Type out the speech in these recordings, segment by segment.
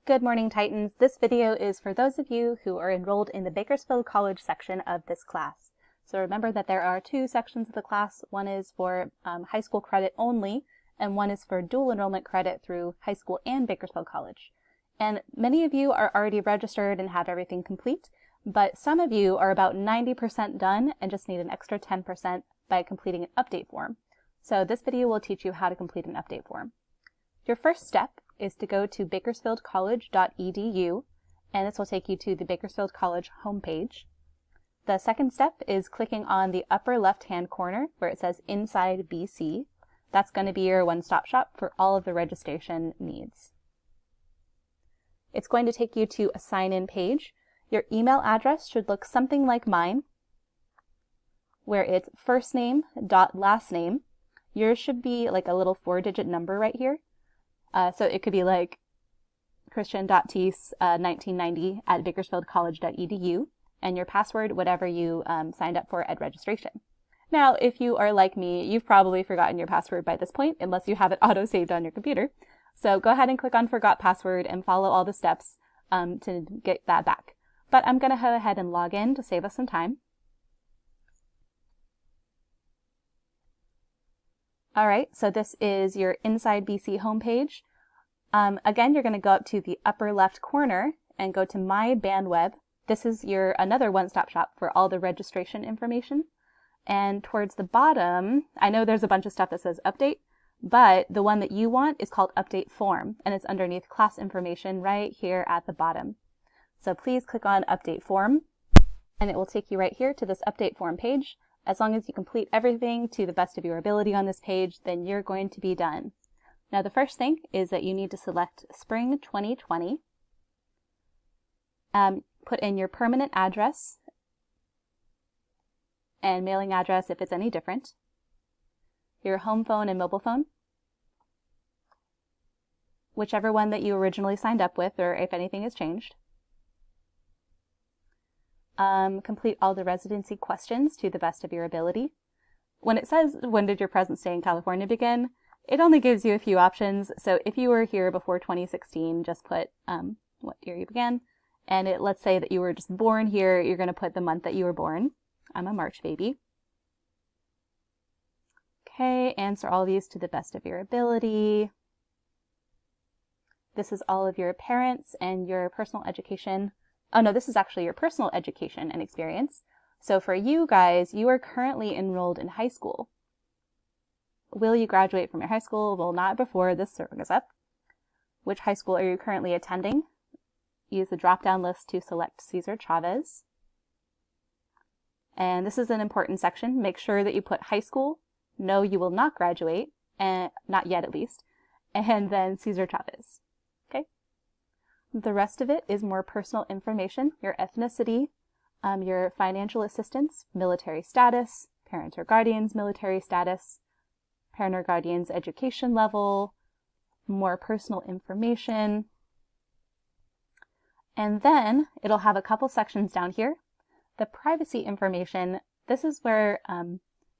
Good morning, Titans. This video is for those of you who are enrolled in the Bakersfield College section of this class. So remember that there are two sections of the class. One is for high school credit only, and one is for dual enrollment credit through high school and Bakersfield College. And many of you are already registered and have everything complete, but some of you are about 90% done and just need an extra 10% by completing an update form. So this video will teach you how to complete an update form. Your first step is to go to bakersfieldcollege.edu, and this will take you to the Bakersfield College homepage. The second step is clicking on the upper left-hand corner where it says Inside BC. That's going to be your one-stop shop for all of the registration needs. It's going to take you to a sign-in page. Your email address should look something like mine, where it's first name dot last name. Yours should be like a little 4-digit number right here. So it could be like christian.teese1990 at bakersfieldcollege.edu, and your password, whatever you signed up for at registration. Now, if you are like me, you've probably forgotten your password by this point, unless you have it auto-saved on your computer. So go ahead and click on Forgot Password and follow all the steps to get that back. But I'm going to go ahead and log in to save us some time. All right, so this is your Inside BC homepage. Again, you're going to go up to the upper left corner and go to My BandWeb. This is your another one-stop shop for all the registration information. And towards the bottom, I know there's a bunch of stuff that says Update, but the one that you want is called Update Form, and it's underneath class information right here at the bottom. So please click on Update Form, and it will take you right here to this Update Form page. As long as you complete everything to the best of your ability on this page, then you're going to be done. Now the first thing is that you need to select Spring 2020. Put in your permanent address and mailing address if it's any different, your home phone and mobile phone, whichever one that you originally signed up with or if anything has changed. Complete all the residency questions to the best of your ability. When it says, when did your present stay in California begin, it only gives you a few options. So if you were here before 2016, just put what year you began. And let's say that you were just born here, you're going to put the month that you were born. I'm a March baby. Okay, answer all these to the best of your ability. This is all of your parents and your personal education. Oh no, this is actually your personal education and experience. So for you guys, you are currently enrolled in high school. Will you graduate from your high school? Well, not before this survey goes up. Which high school are you currently attending? Use the drop-down list to select Cesar Chavez. And this is an important section. Make sure that you put high school, no, you will not graduate, and not yet at least, and then Cesar Chavez. Okay? The rest of it is more personal information, your ethnicity, your financial assistance, military status, parent or guardian's military status, parent or guardian's education level, more personal information. And then it'll have a couple sections down here. The privacy information, this is where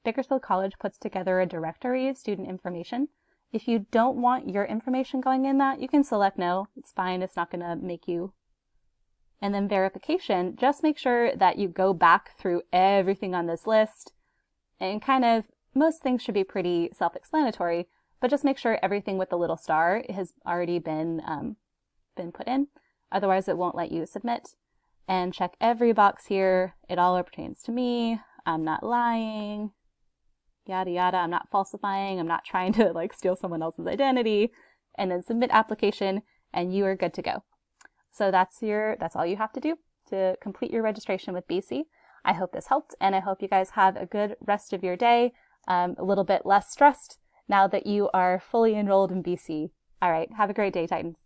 Bakersfield College puts together a directory of student information. If you don't want your information going in that, you can select no. It's fine. It's not going to make you. And then verification, just make sure that you go back through everything on this list. And kind of, most things should be pretty self-explanatory, but just make sure everything with the little star has already been put in. Otherwise, it won't let you submit. And check every box here. It all pertains to me. I'm not lying. Yada yada. I'm not falsifying. I'm not trying to steal someone else's identity. And then submit application, and you are good to go. So that's all you have to do to complete your registration with BC. I hope this helped, and I hope you guys have a good rest of your day. A little bit less stressed now that you are fully enrolled in BC. All right. Have a great day, Titans.